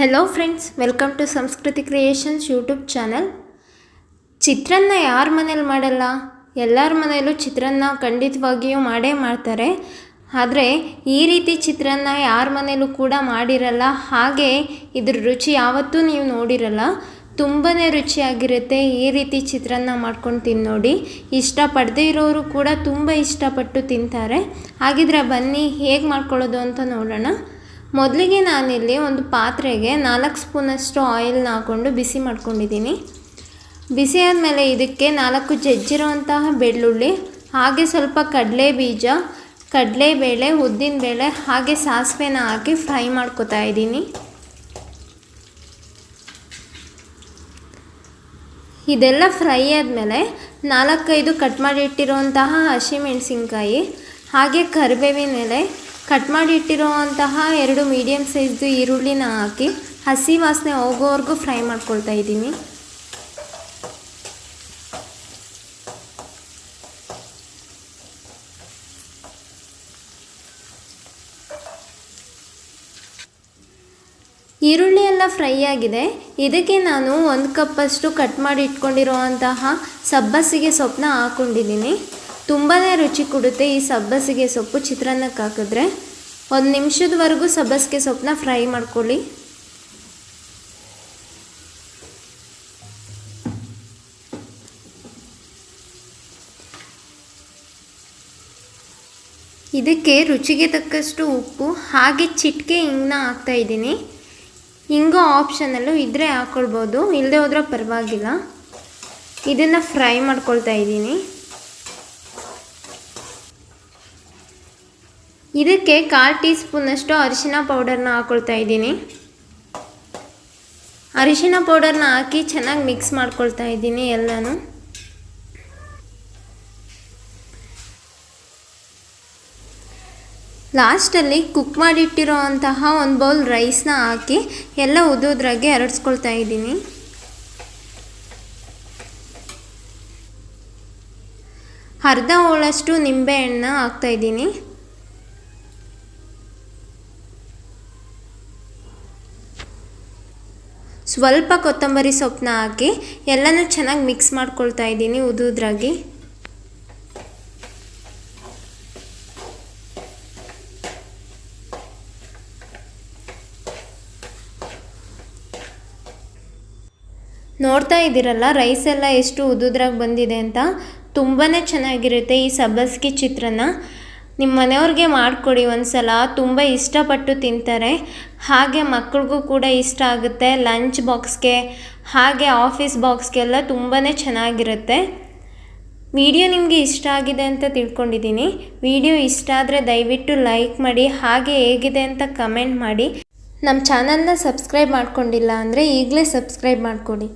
Hello friends, welcome to ಸಂಸ್ಕೃತಿ creations YouTube channel. ಚಿತ್ರಾನ್ನ ಯಾರ ಮನೇಲಿ ಮಾಡಲ್ಲ? ಎಲ್ಲರ ಮನೆಯಲ್ಲೂ ಚಿತ್ರಾನ್ನ ಖಂಡಿತವಾಗಿಯೂ ಮಾಡೇ ಮಾಡ್ತಾರೆ. ಆದರೆ ಈ ರೀತಿ ಚಿತ್ರಾನ್ನ ಯಾರ ಮನೇಲೂ ಕೂಡ ಮಾಡಿರಲ್ಲ. ಹಾಗೆ ಇದ್ರ ರುಚಿ ಯಾವತ್ತೂ ನೀವು ನೋಡಿರಲ್ಲ. ತುಂಬಾ ರುಚಿಯಾಗಿರುತ್ತೆ. ಈ ರೀತಿ ಚಿತ್ರಾನ್ನ ಮಾಡ್ಕೊಂಡು ತಿಂದು ನೋಡಿ. ಇಷ್ಟಪಡದೇ ಇರೋರು ಕೂಡ ತುಂಬ ಇಷ್ಟಪಟ್ಟು ತಿಂತಾರೆ. ಹಾಗಿದ್ರೆ ಬನ್ನಿ ಹೇಗೆ ಮಾಡ್ಕೊಳ್ಳೋದು ಅಂತ ನೋಡೋಣ. ಮೊದಲಿಗೆ ನಾನಿಲ್ಲಿ ಒಂದು ಪಾತ್ರೆಗೆ 4 ಸ್ಪೂನಷ್ಟು ಆಯಿಲ್ನ ಹಾಕ್ಕೊಂಡು ಬಿಸಿ ಮಾಡ್ಕೊಂಡಿದ್ದೀನಿ. ಬಿಸಿ ಆದಮೇಲೆ ಇದಕ್ಕೆ 4 ಜಜ್ಜಿರುವಂತಹ ಬೆಳ್ಳುಳ್ಳಿ, ಹಾಗೆ ಸ್ವಲ್ಪ ಕಡಲೆ ಬೀಜ, ಕಡಲೆಬೇಳೆ, ಉದ್ದಿನಬೇಳೆ ಹಾಗೆ ಸಾಸಿವೆನ ಹಾಕಿ ಫ್ರೈ ಮಾಡ್ಕೊತಾ ಇದ್ದೀನಿ. ಇದೆಲ್ಲ ಫ್ರೈ ಆದಮೇಲೆ 4-5 ಕಟ್ ಮಾಡಿ ಇಟ್ಟಿರುವಂತಹ ಹಸಿಮೆಣಸಿನ್ಕಾಯಿ, ಹಾಗೆ ಕರಿಬೇವಿನ ಎಲೆ, ಕಟ್ ಮಾಡಿ ಇಟ್ಟಿರುವಂತಹ 2 ಮೀಡಿಯಮ್ ಸೈಜ್ದು ಈರುಳ್ಳಿನ ಹಾಕಿ ಹಸಿ ವಾಸನೆ ಹೋಗೋವರೆಗೂ ಫ್ರೈ ಮಾಡ್ಕೊಳ್ತಾ ಇದ್ದೀನಿ. ಈರುಳ್ಳಿ ಎಲ್ಲ ಫ್ರೈ ಆಗಿದೆ. ಇದಕ್ಕೆ ನಾನು 1 ಕಪ್ಪಷ್ಟು ಕಟ್ ಮಾಡಿ ಇಟ್ಕೊಂಡಿರುವಂತಹ ಸಬ್ಬಸಿಗೆ ಸೊಪ್ಪನ್ನ ಹಾಕ್ಕೊಂಡಿದ್ದೀನಿ. ತುಂಬಾ ರುಚಿ ಕೊಡುತ್ತೆ ಈ ಸಬ್ಬಸಿಗೆ ಸೊಪ್ಪು ಚಿತ್ರಾನ್ನಕ್ಕೆ ಹಾಕಿದ್ರೆ. 1 ನಿಮಿಷದವರೆಗೂ ಸಬ್ಬಸಿಗೆ ಸೊಪ್ಪನ್ನ ಫ್ರೈ ಮಾಡ್ಕೊಳ್ಳಿ. ಇದಕ್ಕೆ ರುಚಿಗೆ ತಕ್ಕಷ್ಟು ಉಪ್ಪು, ಹಾಗೆ ಚಿಟಿಕೆ ಹಿಂಗನ್ನ ಹಾಕ್ತಾ ಇದ್ದೀನಿ. ಹಿಂಗು ಆಪ್ಷನಲ್ಲು ಇದ್ದರೆ ಹಾಕ್ಕೊಳ್ಬೋದು, ಇಲ್ಲದೆ ಹೋದರೆ ಪರವಾಗಿಲ್ಲ. ಇದನ್ನು ಫ್ರೈ ಮಾಡ್ಕೊಳ್ತಾ ಇದ್ದೀನಿ. ಇದಕ್ಕೆ 1/4 ಟೀ ಸ್ಪೂನಷ್ಟು ಅರಿಶಿನ ಪೌಡರ್ನ ಹಾಕ್ಕೊಳ್ತಾ ಇದ್ದೀನಿ. ಅರಿಶಿನ ಪೌಡರ್ನ ಹಾಕಿ ಚೆನ್ನಾಗಿ ಮಿಕ್ಸ್ ಮಾಡ್ಕೊಳ್ತಾ ಇದ್ದೀನಿ ಎಲ್ಲನೂ. ಲಾಸ್ಟಲ್ಲಿ ಕುಕ್ ಮಾಡಿಟ್ಟಿರೋ ಅಂತಹ 1 ಬೌಲ್ ರೈಸ್ನ ಹಾಕಿ ಎಲ್ಲ ಉದುದ್ರಾಗೆ ಹರಡಿಸ್ಕೊಳ್ತಾ ಇದ್ದೀನಿ. ಅರ್ಧ ಹೋಳಷ್ಟು ನಿಂಬೆಹಣ್ಣು ಹಾಕ್ತಾ ಇದ್ದೀನಿ. ಸ್ವಲ್ಪ ಕೊತ್ತಂಬರಿ ಸೊಪ್ಪನ್ನ ಹಾಕಿ ಎಲ್ಲನೂ ಚೆನ್ನಾಗಿ ಮಿಕ್ಸ್ ಮಾಡ್ಕೊಳ್ತಾ ಇದ್ದೀನಿ ಉದುದ್ರಾಗಿ. ನೋಡ್ತಾ ಇದ್ದೀರಲ್ಲ ರೈಸ್ ಎಲ್ಲ ಎಷ್ಟು ಉದುದ್ರಾಗಿ ಬಂದಿದೆ ಅಂತ. ತುಂಬಾ ಚೆನ್ನಾಗಿರುತ್ತೆ ಈ ಸಬ್ಬಸಿಗೆ ಚಿತ್ರಾನ್ನ. ನಿಮ್ಮ ಮನೆಯವ್ರಿಗೆ ಮಾಡಿಕೊಡಿ ಒಂದ್ಸಲ, ತುಂಬ ಇಷ್ಟಪಟ್ಟು ತಿಂತಾರೆ. ಹಾಗೆ ಮಕ್ಕಳಿಗೂ ಕೂಡ ಇಷ್ಟ ಆಗುತ್ತೆ. ಲಂಚ್ ಬಾಕ್ಸ್ಗೆ ಹಾಗೆ ಆಫೀಸ್ ಬಾಕ್ಸ್ಗೆಲ್ಲ ತುಂಬಾ ಚೆನ್ನಾಗಿರುತ್ತೆ. ವಿಡಿಯೋ ನಿಮಗೆ ಇಷ್ಟ ಆಗಿದೆ ಅಂತ ತಿಳ್ಕೊಂಡಿದ್ದೀನಿ. ವಿಡಿಯೋ ಇಷ್ಟ ಆದರೆ ದಯವಿಟ್ಟು ಲೈಕ್ ಮಾಡಿ, ಹಾಗೆ ಹೇಗಿದೆ ಅಂತ ಕಮೆಂಟ್ ಮಾಡಿ. ನಮ್ಮ ಚಾನಲ್ನ ಸಬ್ಸ್ಕ್ರೈಬ್ ಮಾಡ್ಕೊಂಡಿಲ್ಲ ಅಂದರೆ ಈಗಲೇ ಸಬ್ಸ್ಕ್ರೈಬ್ ಮಾಡಿಕೊಡಿ.